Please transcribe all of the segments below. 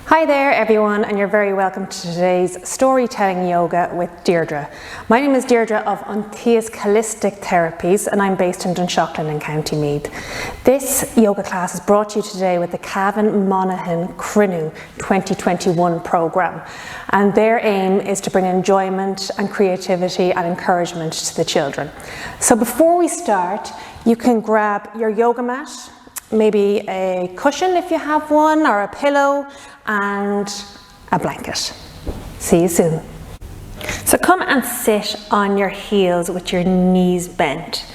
Hi there everyone, and you're very welcome to today's storytelling yoga with Deirdre. My name is Deirdre of Tiasc Holistic Therapies, and I'm based in Dunshaughlin in County Meath. This yoga class is brought to you today with the Cavan and Monaghan Cruinniú 2021 programme, and their aim is to bring enjoyment and creativity and encouragement to the children. So before we start, you can grab your yoga mat, maybe a cushion if you have one, or a pillow, and a blanket. See you soon. So come and sit on your heels with your knees bent.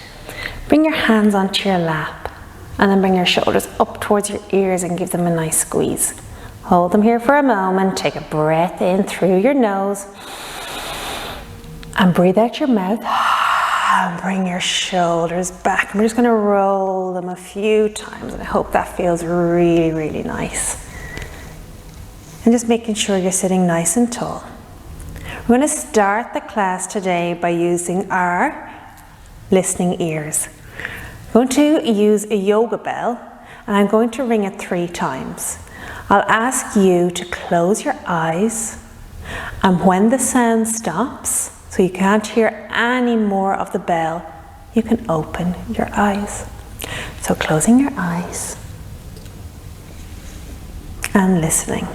Bring your hands onto your lap and then bring your shoulders up towards your ears and give them a nice squeeze. Hold them here for a moment. Take a breath in through your nose and breathe out your mouth. And bring your shoulders back. And we're just going to roll them a few times, and I hope that feels really, really nice. And just making sure you're sitting nice and tall. We're going to start the class today by using our listening ears. I'm going to use a yoga bell, and I'm going to ring it 3 times. I'll ask you to close your eyes, and when the sound stops, so you can't hear any more of the bell, you can open your eyes. So closing your eyes and listening.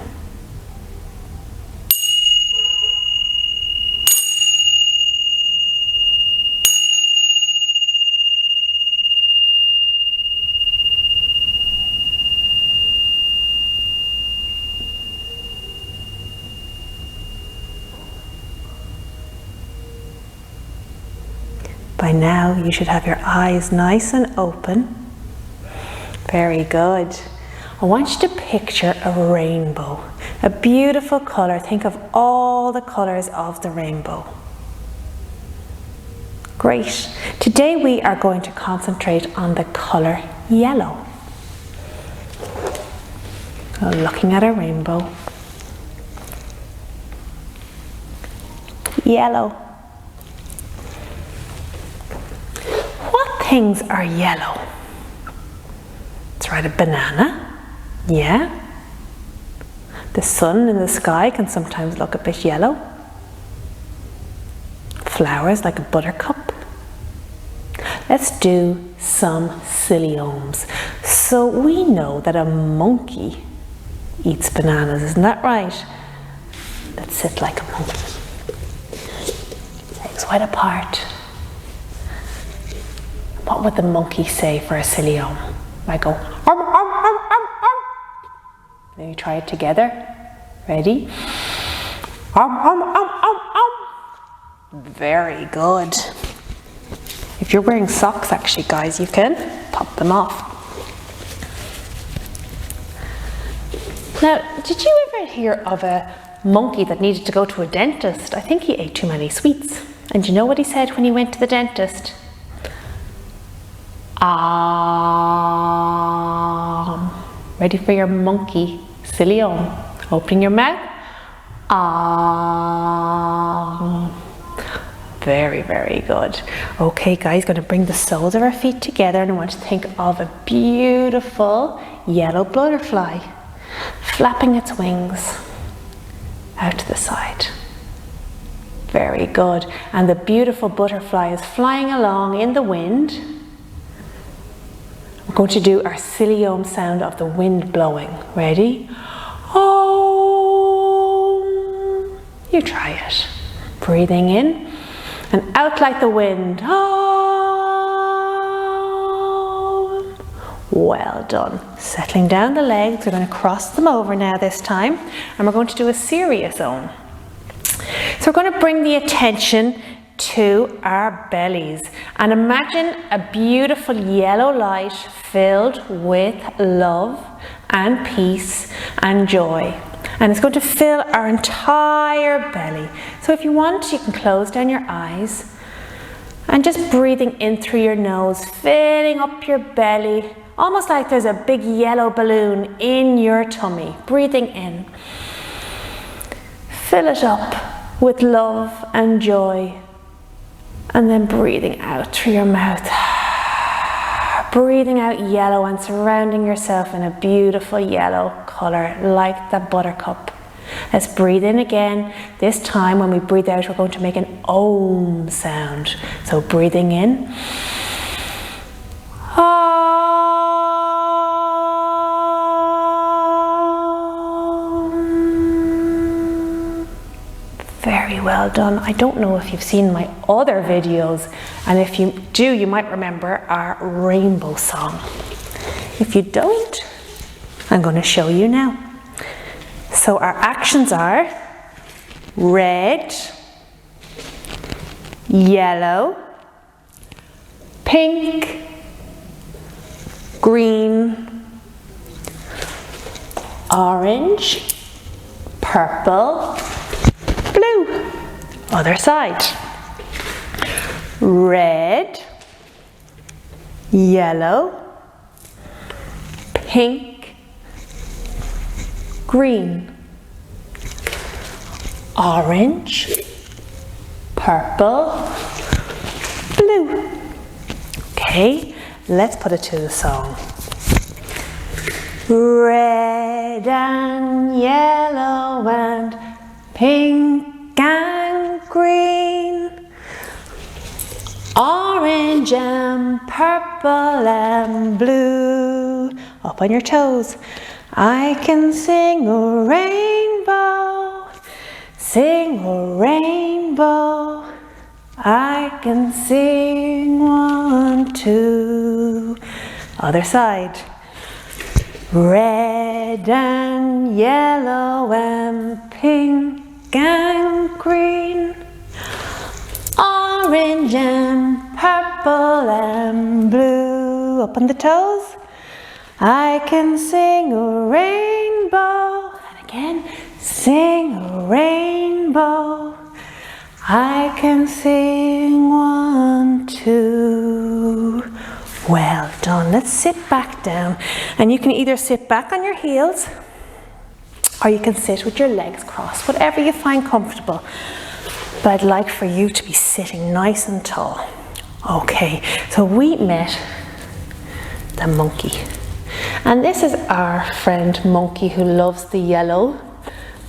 By now, you should have your eyes nice and open. Very good. I want you to picture a rainbow, a beautiful colour. Think of all the colours of the rainbow. Great. Today we are going to concentrate on the colour yellow. So looking at a rainbow. Yellow. Things are yellow. Let's write a banana. Yeah. The sun in the sky can sometimes look a bit yellow. Flowers like a buttercup. Let's do some silly-omes. So we know that a monkey eats bananas, isn't that right? Let's sit like a monkey. Legs wide apart. What would the monkey say for a silly-ome? I go, Then you try it together. Ready? Very good. If you're wearing socks, actually, guys, you can pop them off. Now, did you ever hear of a monkey that needed to go to a dentist? I think he ate too many sweets. And you know what he said when he went to the dentist? Ready for your monkey silly-ome. Opening your mouth. Very, very good. Okay, guys, going to bring the soles of our feet together, and I want you to think of a beautiful yellow butterfly flapping its wings out to the side. Very good. And the beautiful butterfly is flying along in the wind. We're going to do our silly-ome sound of the wind blowing. Ready? Oh, you try it. Breathing in and out like the wind. Oh, well done. Settling down the legs. We're going to cross them over now this time, and we're going to do a serious ome. So we're going to bring the attention to our bellies and imagine a beautiful yellow light filled with love and peace and joy, and it's going to fill our entire belly. So if you want, you can close down your eyes and just breathing in through your nose, filling up your belly, almost like there's a big yellow balloon in your tummy. Breathing in, fill it up with love and joy. And then breathing out through your mouth. breathing out yellow and surrounding yourself in a beautiful yellow colour like the buttercup. Let's breathe in again. This time when we breathe out, we're going to make an Om sound. So breathing in. Very well done. I don't know if you've seen my other videos, and if you do, you might remember our rainbow song. If you don't, I'm going to show you now. So our actions are red, yellow, pink, green, orange, purple, blue. Other side. Red, yellow, pink, green, orange, purple, blue. Okay, let's put it to the song. Red and yellow and pink and green, orange and purple and blue. Up on your toes. I can sing a rainbow, sing a rainbow. I can sing 1, 2. Other side. Red and yellow and pink and green, orange and purple and blue. Up on the toes. I can sing a rainbow. And again, sing a rainbow. I can sing 1, 2. Well done. Let's sit back down. And you can either sit back on your heels or you can sit with your legs crossed, whatever you find comfortable. But I'd like for you to be sitting nice and tall. Okay, so we met the monkey. And this is our friend monkey who loves the yellow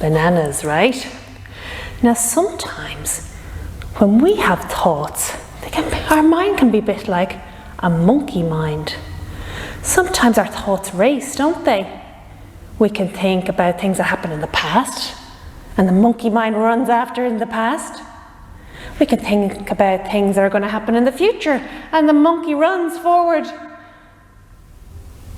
bananas, right? Now sometimes when we have thoughts, our mind can be a bit like a monkey mind. Sometimes our thoughts race, don't they? We can think about things that happened in the past, and the monkey mind runs after in the past. We can think about things that are going to happen in the future, and the monkey runs forward.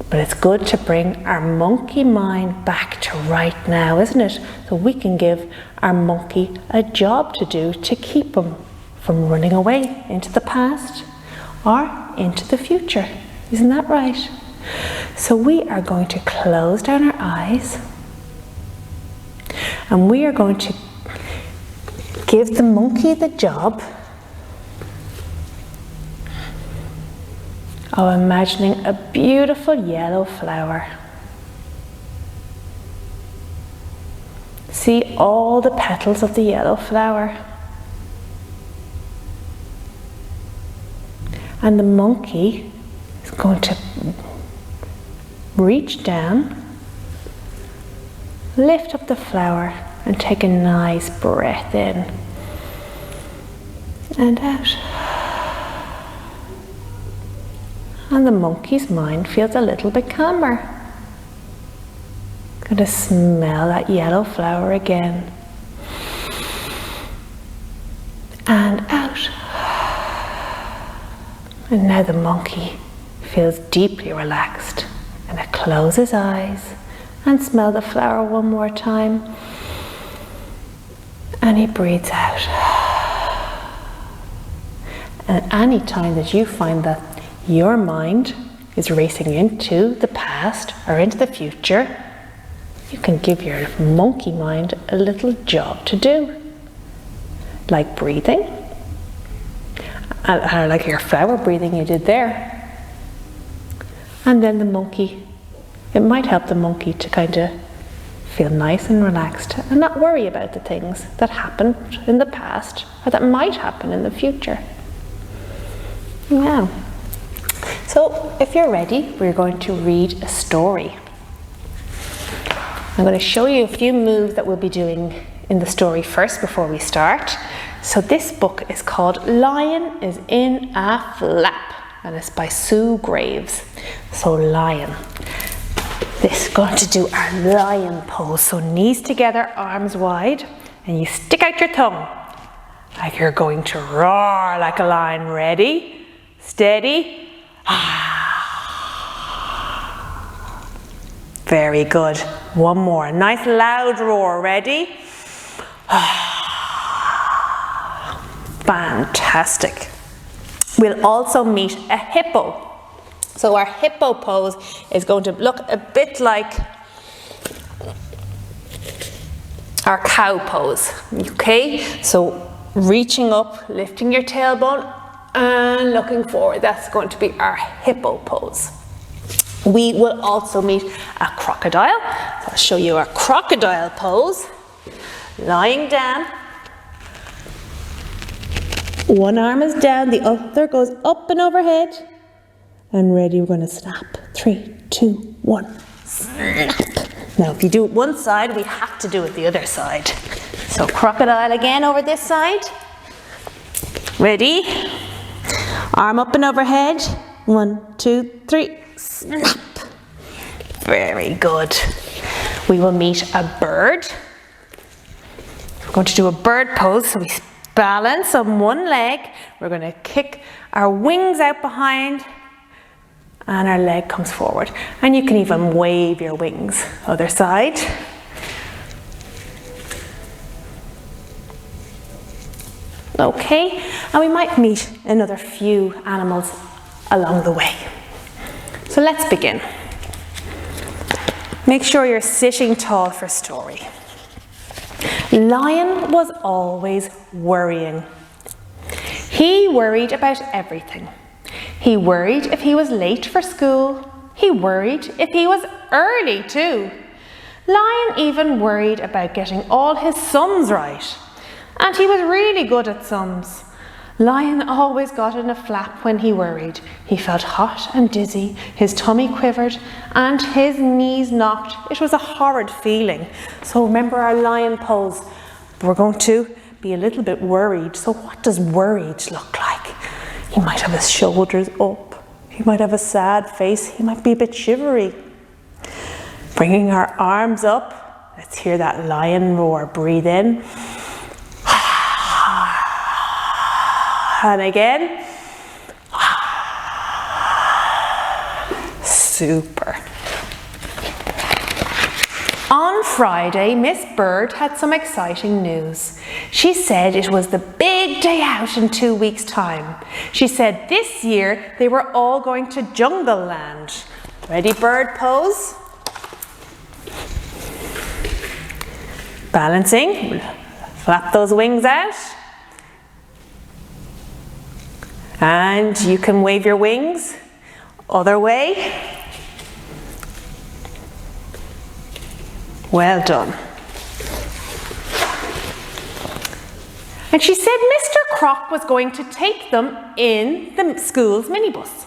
But it's good to bring our monkey mind back to right now, isn't it? So we can give our monkey a job to do to keep him from running away into the past or into the future. Isn't that right? So we are going to close down our eyes and we are going to give the monkey the job of imagining a beautiful yellow flower. See all the petals of the yellow flower. And the monkey is going to reach down, lift up the flower and take a nice breath in and out. And the monkey's mind feels a little bit calmer. Going to smell that yellow flower again. And out. And now the monkey feels deeply relaxed. And it closes his eyes and smell the flower one more time. And he breathes out. And any time that you find that your mind is racing into the past or into the future, you can give your monkey mind a little job to do. Like breathing, or like your flower breathing you did there. And then the monkey, it might help the monkey to kind of feel nice and relaxed and not worry about the things that happened in the past or that might happen in the future. Yeah. So if you're ready, we're going to read a story. I'm going to show you a few moves that we'll be doing in the story first before we start. So this book is called Lion is in a Flap, and it's by Sue Graves. So lion. This is going to do our lion pose. So knees together, arms wide, and you stick out your tongue like you're going to roar like a lion. Ready, steady. Very good. One more. Nice loud roar. Ready? Fantastic. We'll also meet a hippo. So our hippo pose is going to look a bit like our cow pose. Okay? So reaching up, lifting your tailbone and looking forward. That's going to be our hippo pose. We will also meet a crocodile. I'll show you our crocodile pose. Lying down. One arm is down, the other goes up and overhead. And ready, we're going to snap. 3, 2, 1, snap. Now if you do it one side, we have to do it the other side. So crocodile again over this side. Ready? Arm up and overhead. 1, 2, 3, snap. Very good. We will meet a bird. We're going to do a bird pose, so we balance on one leg. We're going to kick our wings out behind and our leg comes forward. And you can even wave your wings. Other side. Okay, and we might meet another few animals along the way. So let's begin. Make sure you're sitting tall for story. Lion was always worrying. He worried about everything. He worried if he was late for school. He worried if he was early too. Lion even worried about getting all his sums right. And he was really good at sums. Lion always got in a flap when he worried. He felt hot and dizzy, his tummy quivered, and his knees knocked. It was a horrid feeling. So remember our lion pose. We're going to be a little bit worried. So what does worried look like? He might have his shoulders up. He might have a sad face. He might be a bit shivery. Bringing our arms up. Let's hear that lion roar. Breathe in. And again. Super. On Friday, Miss Bird had some exciting news. She said it was the big day out in 2 weeks' time. She said this year they were all going to Jungle Land. Ready, bird pose? Balancing. Flap those wings out. And you can wave your wings. Other way. Well done. And she said Mr. Croc was going to take them in the school's minibus.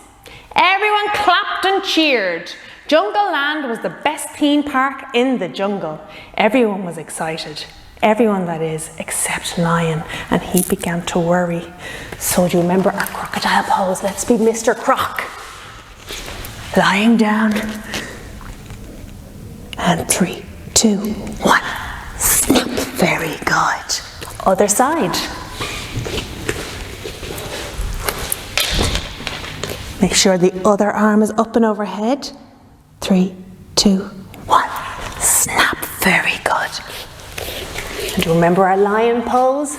Everyone clapped and cheered. Jungle Land was the best theme park in the jungle. Everyone was excited. Everyone, that is, except Lion, and he began to worry. So do you remember our crocodile pose? Let's be Mr. Croc. Lying down. And 3, 2, 1. Snap. Very good. Other side. Make sure the other arm is up and overhead. 3, 2, 1. Snap. Very good. And remember our lion pose?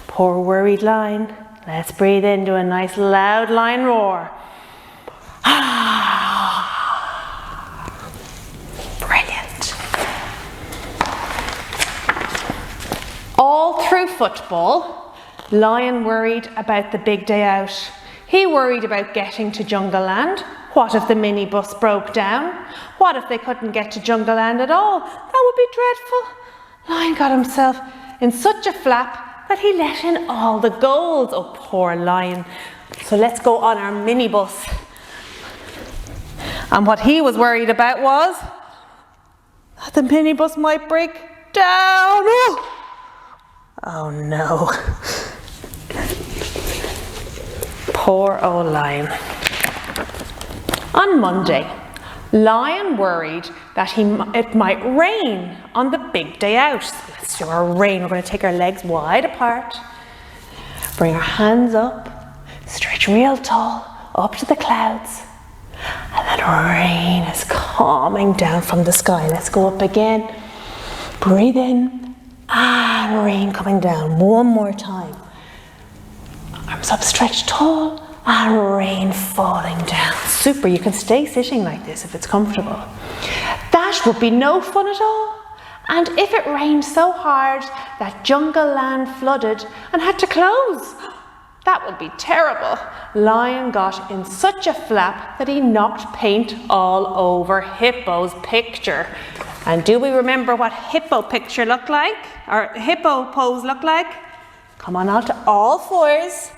Poor worried lion. Let's breathe in, do a nice loud lion roar. Brilliant. All through football, Lion worried about the big day out. He worried about getting to Jungle Land. What if the minibus broke down? What if they couldn't get to Jungle Land at all? That would be dreadful. Lion got himself in such a flap that he let in all the goals. Oh, poor Lion. So let's go on our minibus. And what he was worried about was that the minibus might break down. Oh no. Poor old Lion. On Monday, Lion worried that it might rain on the big day out. So let's do our rain. We're going to take our legs wide apart, bring our hands up, stretch real tall, up to the clouds, and then rain is coming down from the sky. Let's go up again. Breathe in, and rain coming down. One more time. Arms up, stretch tall, and rain falling down. Super, you can stay sitting like this if it's comfortable. That would be no fun at all. And if it rained so hard that jungle land flooded and had to close, that would be terrible. Lion got in such a flap that he knocked paint all over Hippo's picture. And do we remember what Hippo picture looked like? Or Hippo pose looked like? Come on out to all fours.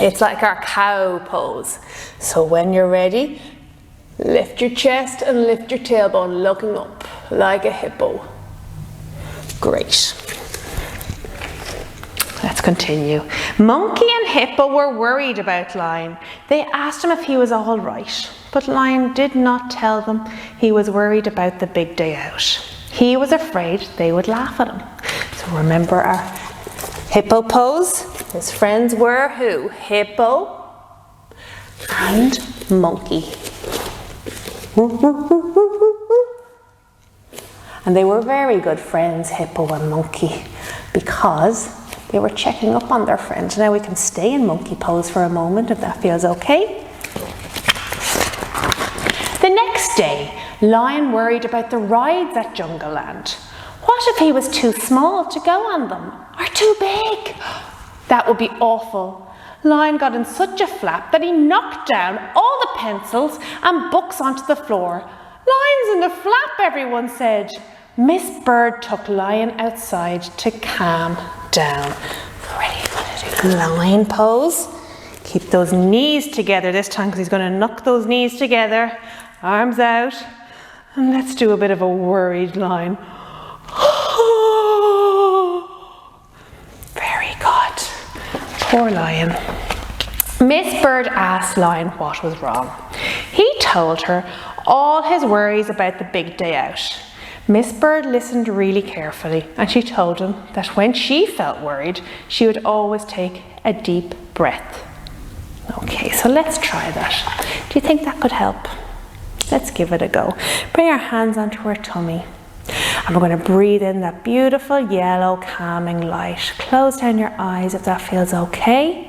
It's like our cow pose. So when you're ready, lift your chest and lift your tailbone, looking up like a hippo. Great. Let's continue. Monkey and Hippo were worried about Lion. They asked him if he was all right, but Lion did not tell them he was worried about the big day out. He was afraid they would laugh at him. So remember our hippo pose? His friends were who? Hippo and Monkey. And they were very good friends, Hippo and Monkey, because they were checking up on their friend. Now we can stay in monkey pose for a moment if that feels okay. The next day, Lion worried about the rides at Jungle Land. What if he was too small to go on them? Or too big? That would be awful. Lion got in such a flap that he knocked down all the pencils and books onto the floor. Lion's in a flap, everyone said. Miss Bird took Lion outside to calm down. Ready, to do Lion pose. Keep those knees together this time because he's going to knock those knees together. Arms out. And let's do a bit of a worried Lion. Very good. Poor Lion. Miss Bird asked Lion what was wrong. He told her all his worries about the big day out. Miss Bird listened really carefully and she told him that when she felt worried, she would always take a deep breath. Okay, so let's try that. Do you think that could help? Let's give it a go. Bring our hands onto our tummy. And we're going to breathe in that beautiful yellow calming light. Close down your eyes if that feels okay.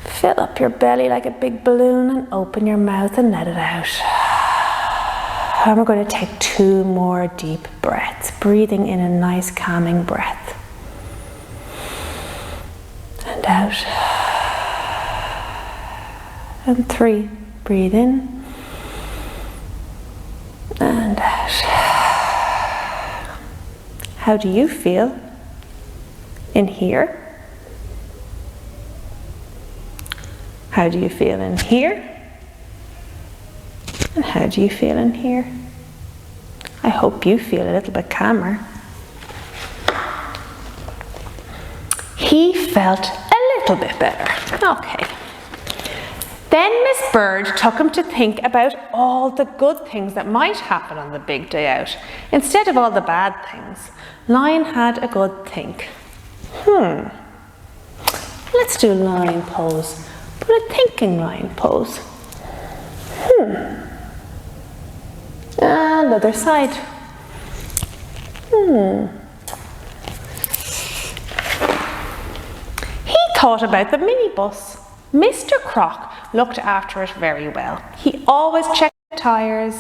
Fill up your belly like a big balloon and open your mouth and let it out. And we're going to take 2 more deep breaths, breathing in a nice calming breath. And out. And 3, breathe in. And out. How do you feel in here? How do you feel in here? And how do you feel in here? I hope you feel a little bit calmer. He felt a little bit better. Okay. Then Miss Bird took him to think about all the good things that might happen on the big day out. Instead of all the bad things, Lion had a good think. Let's do lion pose, but a thinking lion pose. And other side. He thought about the minibus. Mr. Croc looked after it very well. He always checked the tires.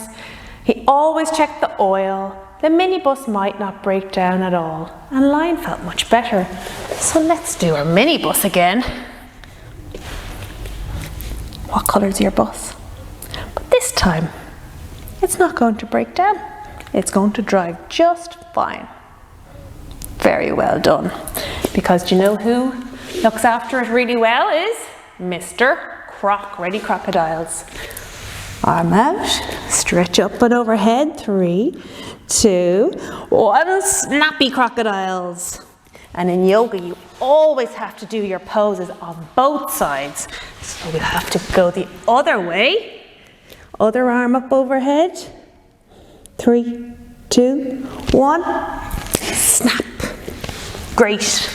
He always checked the oil. The minibus might not break down at all. And Lion felt much better. So let's do our minibus again. What colour's your bus? But this time, it's not going to break down. It's going to drive just fine. Very well done. Because do you know who looks after it really well is Mr. Croc. Ready, crocodiles? Arm out, stretch up and overhead. 3, 2, 1. Snappy crocodiles. And in yoga, you always have to do your poses on both sides. So we'll have to go the other way. Other arm up overhead. 3, 2, 1. Snap. Great.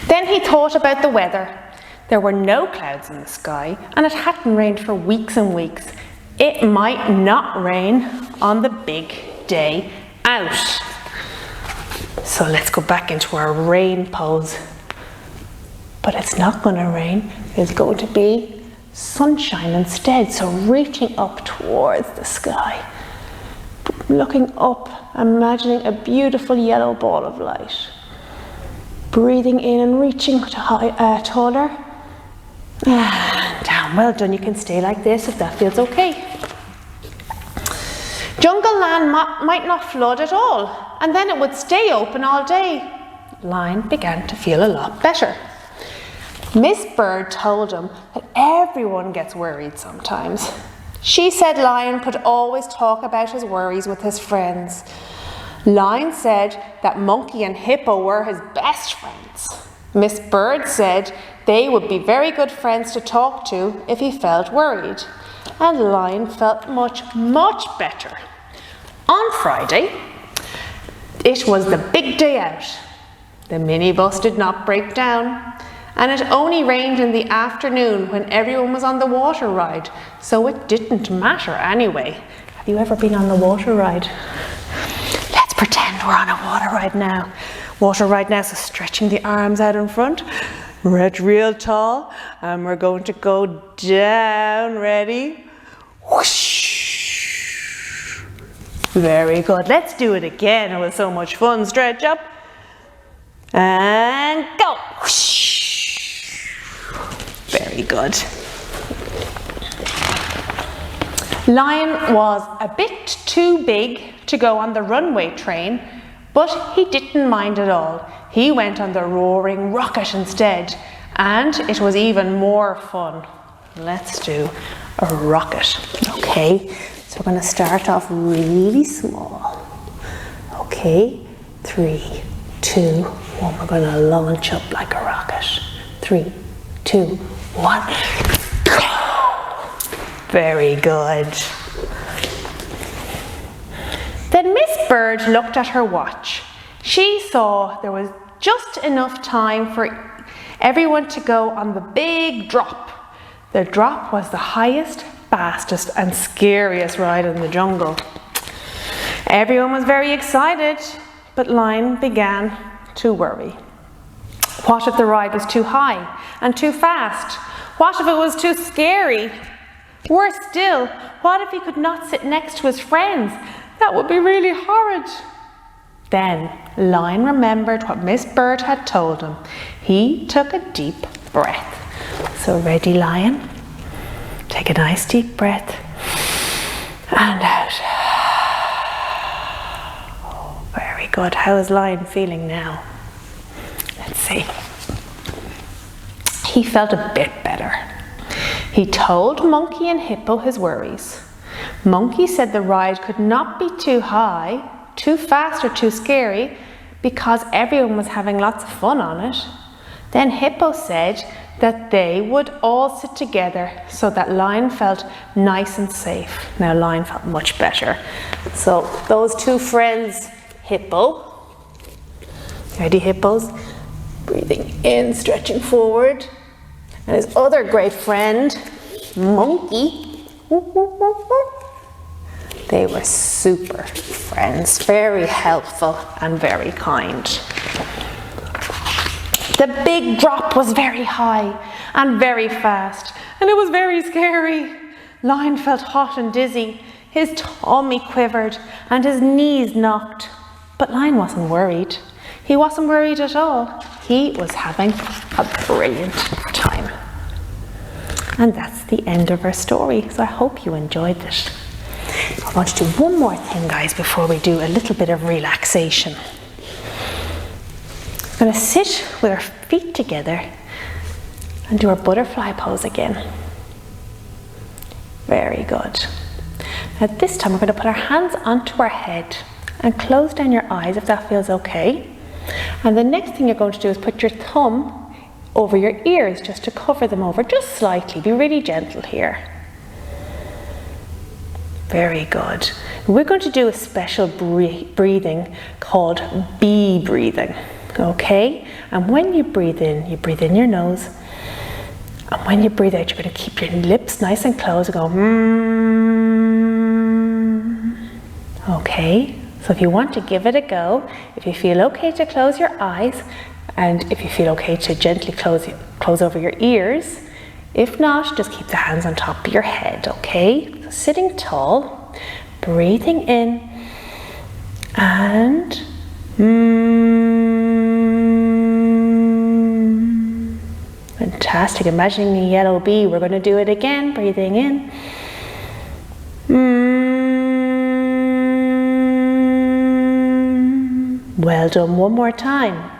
Then he thought about the weather. There were no clouds in the sky and it hadn't rained for weeks and weeks. It might not rain on the big day out. So let's go back into our rain pose. But it's not going to rain. It's going to be sunshine instead. So reaching up towards the sky. Looking up, imagining a beautiful yellow ball of light. Breathing in and reaching to taller. And down. Well done. You can stay like this if that feels okay. Jungle land might not flood at all, and then it would stay open all day. Lion began to feel a lot better. Miss Bird told him that everyone gets worried sometimes. She said Lion could always talk about his worries with his friends. Lion said that Monkey and Hippo were his best friends. Miss Bird said they would be very good friends to talk to if he felt worried. And Lion felt much, much better. On Friday, it was the big day out. The minibus did not break down, and it only rained in the afternoon when everyone was on the water ride, so it didn't matter anyway. Have you ever been on the water ride? Let's pretend we're on a water ride now. Water ride now, so stretching the arms out in front. Get real tall, and we're going to go down. Ready? Whoosh! Very good. Let's do it again. It was so much fun. Stretch up. And go. Whoosh! Very good. Lion was a bit too big to go on the runway train, but he didn't mind at all. He went on the roaring rocket instead, and it was even more fun. Let's do a rocket. Okay, so we're going to start off really small. Okay, 3, 2, 1. We're going to launch up like a rocket. 3, 2, 1. Go! Very good. Then Miss Bird looked at her watch. She saw there was just enough time for everyone to go on the big drop. The drop was the highest, fastest and scariest ride in the jungle. Everyone was very excited, but Lion began to worry. What if the ride was too high and too fast? What if it was too scary? Worse still, what if he could not sit next to his friends? That would be really horrid. Then Lion remembered what Miss Bird had told him. He took a deep breath. So ready, Lion? Take a nice deep breath. And out. Oh, very good. How is Lion feeling now? Let's see. He felt a bit better. He told Monkey and Hippo his worries. Monkey said the ride could not be too high, too fast or too scary because everyone was having lots of fun on it. Then Hippo said that they would all sit together so that Lion felt nice and safe. Now Lion felt much better. So those two friends, Hippo, ready hippos, breathing in, stretching forward, and his other great friend, Monkey, they were super friends, very helpful and very kind. The big drop was very high and very fast, and it was very scary. Lion felt hot and dizzy. His tummy quivered and his knees knocked. But Lion wasn't worried. He wasn't worried at all. He was having a brilliant time. And that's the end of our story. So I hope you enjoyed it. I want to do one more thing, guys, before we do a little bit of relaxation. We're going to sit with our feet together and do our butterfly pose again. Very good. Now this time we're going to put our hands onto our head and close down your eyes if that feels okay. And the next thing you're going to do is put your thumb over your ears just to cover them over, just slightly. Be really gentle here. Very good. We're going to do a special breathing called bee breathing. Okay? And when you breathe in your nose. And when you breathe out, you're going to keep your lips nice and closed and go Okay? So if you want to give it a go, if you feel okay to close your eyes, and if you feel okay to gently close over your ears, if not, just keep the hands on top of your head, okay? So sitting tall, breathing in, and fantastic. Imagining a yellow bee. We're going to do it again. Breathing in. Well done. One more time.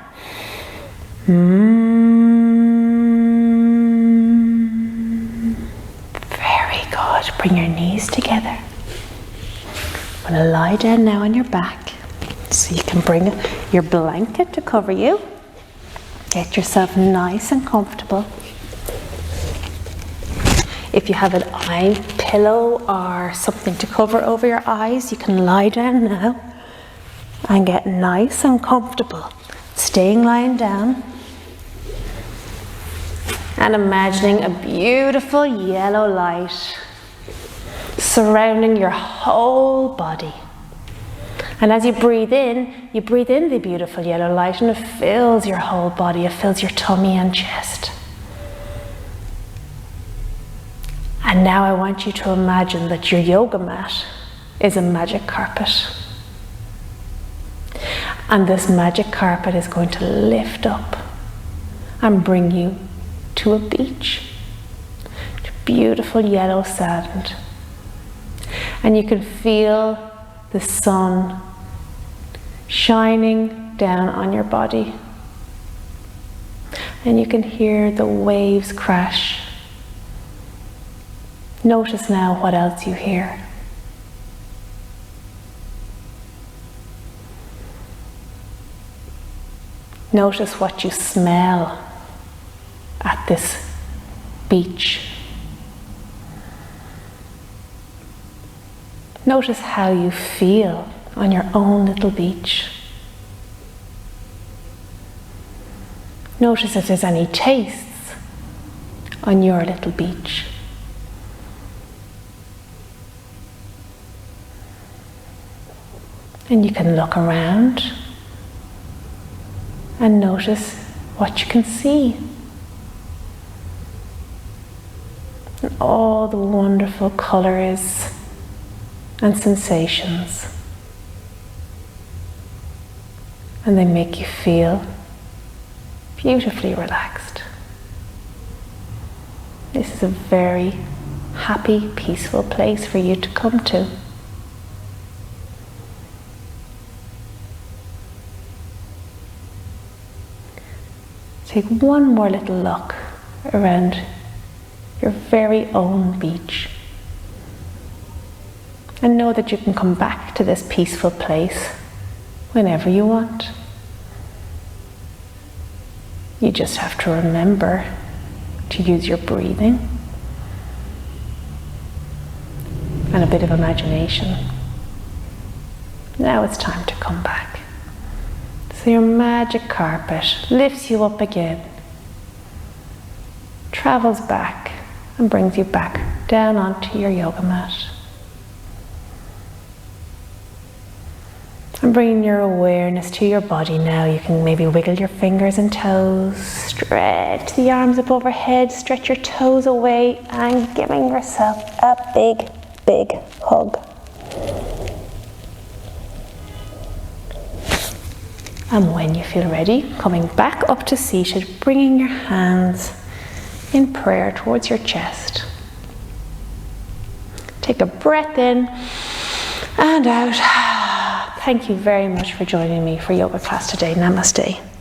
Very good. Bring your knees together. I'm going to lie down now on your back so you can bring your blanket to cover you. Get yourself nice and comfortable. If you have an eye pillow or something to cover over your eyes, you can lie down now and get nice and comfortable. Staying lying down and imagining a beautiful yellow light surrounding your whole body. And as you breathe in the beautiful yellow light, and it fills your whole body, it fills your tummy and chest. And now I want you to imagine that your yoga mat is a magic carpet. And this magic carpet is going to lift up and bring you to a beach, to beautiful yellow sand. And you can feel the sun shining down on your body. And you can hear the waves crash. Notice now what else you hear. Notice what you smell at this beach. Notice how you feel on your own little beach. Notice if there's any tastes on your little beach. And you can look around and notice what you can see. And all the wonderful colours and sensations. And they make you feel beautifully relaxed. This is a very happy, peaceful place for you to come to. Take one more little look around your very own beach. And know that you can come back to this peaceful place whenever you want. You just have to remember to use your breathing and a bit of imagination. Now it's time to come back. So your magic carpet lifts you up again, travels back and brings you back down onto your yoga mat. And bringing your awareness to your body now, you can maybe wiggle your fingers and toes, stretch the arms up overhead, stretch your toes away, and giving yourself a big, big hug. And when you feel ready, coming back up to seated, bringing your hands in prayer towards your chest. Take a breath in and out. Thank you very much for joining me for yoga class today. Namaste.